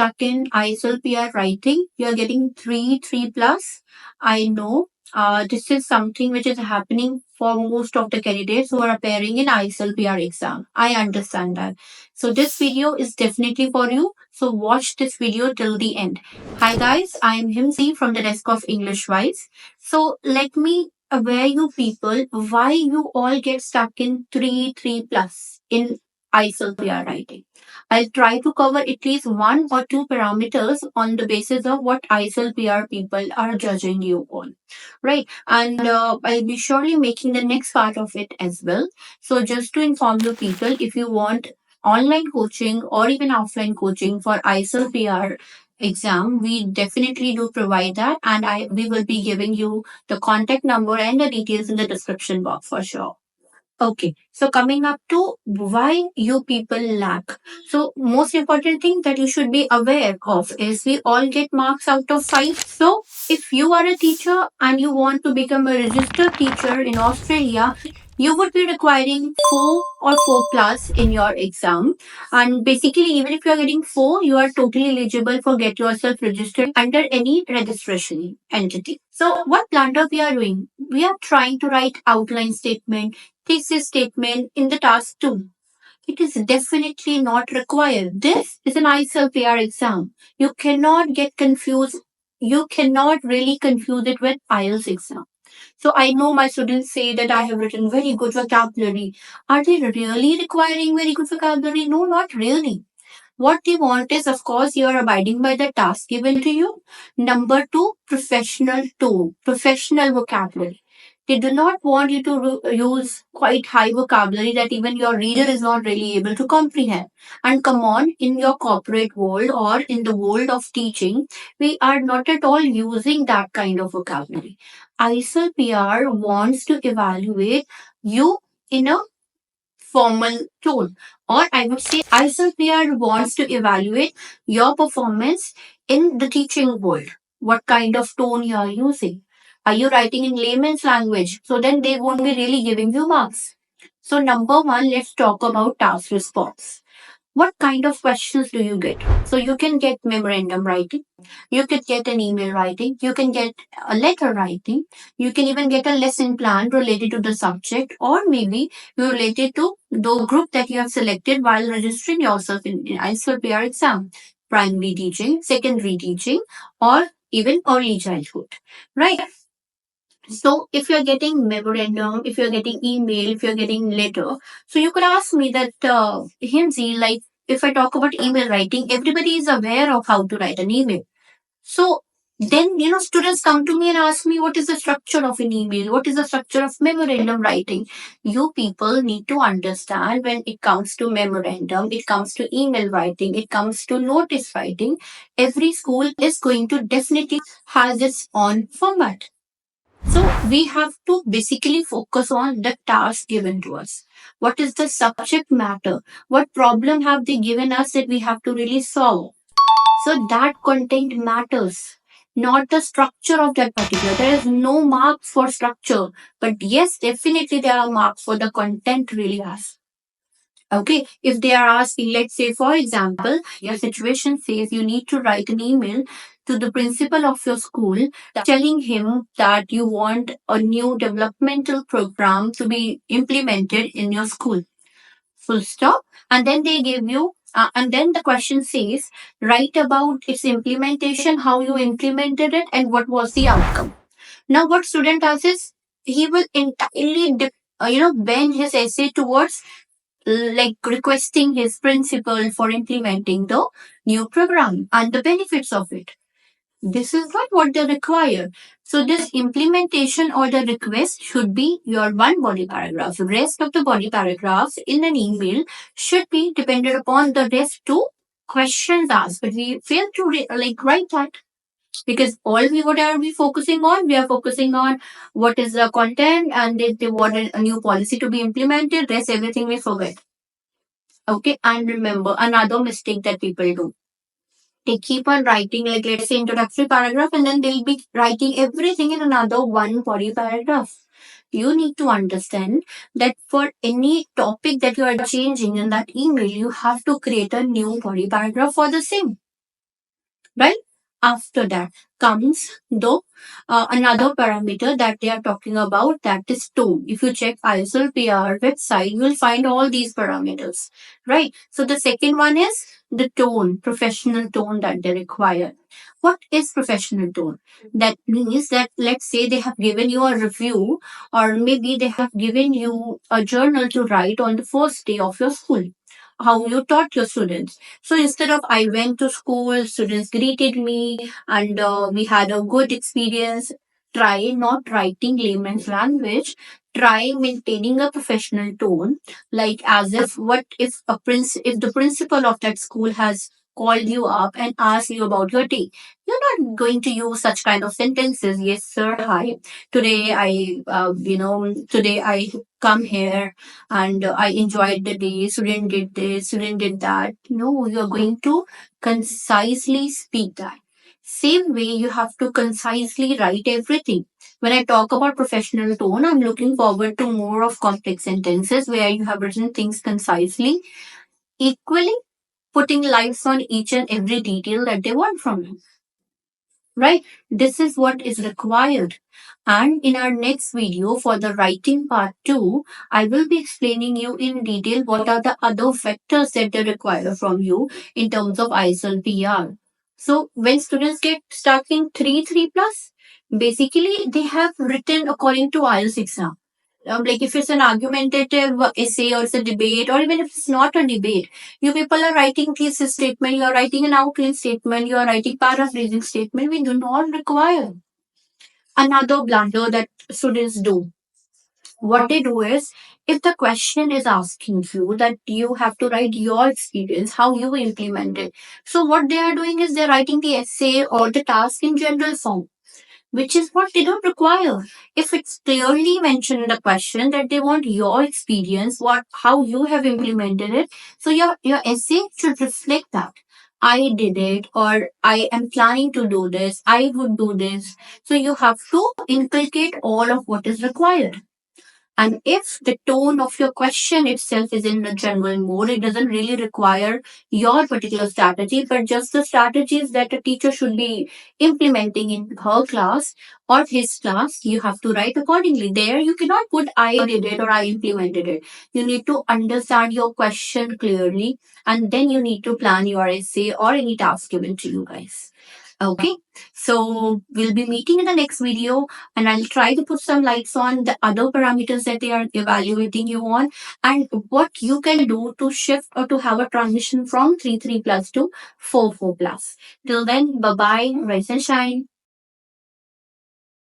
stuck in ISLPR writing, you're getting 3 plus. I know this is something which is happening for most of the candidates who are appearing in ISLPR exam. I understand that. So this video is definitely for you. So watch this video till the end. Hi guys, I am Himsi from the desk of English Wise. So let me aware you people why you all get stuck in 3 plus in ISLPR writing. I'll try to cover at least one or two parameters on the basis of what ISLPR people are judging you on. Right. And I'll be surely making the next part of it as well. So just to inform you people, if you want online coaching or even offline coaching for ISLPR exam, we definitely do provide that. And we will be giving you the contact number and the details in the description box for sure. Okay, so coming up to why you people lack. So most important thing that you should be aware of is we all get marks out of 5. So if you are a teacher and you want to become a registered teacher in Australia, you would be requiring 4 or 4 plus in your exam. And basically, even if you are getting 4, you are totally eligible for get yourself registered under any registration entity. So what Planter we are doing? We are trying to write outline statement, thesis statement in the task 2. It is definitely not required. This is an ISLPR exam. You cannot get confused. You cannot really confuse it with IELTS exam. So I know my students say that I have written very good vocabulary. Are they really requiring very good vocabulary? No, not really. What they want is, of course, you are abiding by the task given to you. Number 2, professional tone, professional vocabulary. They do not want you to use quite high vocabulary that even your reader is not really able to comprehend. And come on, in your corporate world or in the world of teaching, we are not at all using that kind of vocabulary. ISLPR wants to evaluate you in a formal tone. Or I would say ISLPR wants to evaluate your performance in the teaching world. What kind of tone you are using. Are you writing in layman's language? So then they won't be really giving you marks. So number 1, let's talk about task response. What kind of questions do you get? So you can get memorandum writing, you could get an email writing, you can get a letter writing, you can even get a lesson plan related to the subject, or maybe related to the group that you have selected while registering yourself in ISLPR exam. Primary teaching, secondary teaching, or even early childhood. Right? So if you're getting memorandum, if you're getting email, if you're getting letter, so you could ask me that, Himzi, like if I talk about email writing, everybody is aware of how to write an email. So then, students come to me and ask me what is the structure of an email? What is the structure of memorandum writing? You people need to understand when it comes to memorandum, it comes to email writing, it comes to notice writing, every school is going to definitely has its own format. So we have to basically focus on the task given to us. What is the subject matter? What problem have they given us that we have to really solve? So that content matters, not the structure of that particular. There is no marks for structure, but yes, definitely there are marks for the content really has. Okay, if they are asking, let's say, for example, your situation says you need to write an email to the principal of your school telling him that you want a new developmental program to be implemented in your school. Full stop. And then they give you, and then the question says, write about its implementation, how you implemented it, and what was the outcome. Now, what student does is he will entirely, bend his essay towards like requesting his principal for implementing the new program and the benefits of it. This is not what they require. So this implementation or the request should be your one body paragraph. The rest of the body paragraphs in an email should be dependent upon the rest two questions asked. But we fail to write that because all we would are we focusing on, we are focusing on what is the content and they want a new policy to be implemented. Rest everything we forget. Okay, and remember another mistake that people do. They keep on writing, like let's say introductory paragraph, and then they'll be writing everything in another one body paragraph. You need to understand that for any topic that you are changing in that email, you have to create a new body paragraph for the same. After that comes the another parameter that they are talking about, that is tone. If you check ISL PR website, you will find all these parameters, right? So the second one is the tone, professional tone that they require. What is professional tone? That means that, let's say they have given you a review, or maybe they have given you a journal to write on the first day of your school, how you taught your students. So instead of I went to school, students greeted me, and we had a good experience, try not writing layman's language. Try maintaining a professional tone, like as if, what if if the principal of that school has called you up and asked you about your day. You're not going to use such kind of sentences. Yes, sir. Hi. Today I come here and I enjoyed the day. Student did this, student did that. No, you're going to concisely speak that. Same way, you have to concisely write everything. When I talk about professional tone, I'm looking forward to more of complex sentences where you have written things concisely, equally putting lights on each and every detail that they want from you, right? This is what is required. And in our next video for the writing part 2, I will be explaining you in detail what are the other factors that they require from you in terms of ISL PR. So when students get starting 3 plus, basically they have written according to IELTS exam. Like if it's an argumentative essay or it's a debate, or even if it's not a debate, you people are writing thesis statement, you are writing an outline statement, you are writing paraphrasing statement. We do not require. Another blunder that students do, what they do is, if the question is asking you that you have to write your experience, how you implement it. So what they are doing is they're writing the essay or the task in general form, which is what they don't require. If it's clearly mentioned in the question that they want your experience, what how you have implemented it, so your essay should reflect that. I did it, or I am planning to do this, I would do this. So you have to inculcate all of what is required. And if the tone of your question itself is in the general mode, it doesn't really require your particular strategy, but just the strategies that a teacher should be implementing in her class or his class, you have to write accordingly. There, you cannot put I did it or I implemented it. You need to understand your question clearly, and then you need to plan your essay or any task given to you guys. Okay, so we'll be meeting in the next video, and I'll try to put some lights on the other parameters that they are evaluating you on, and what you can do to shift or to have a transition from 3 plus to 4 plus. Till then, bye bye, rise and shine.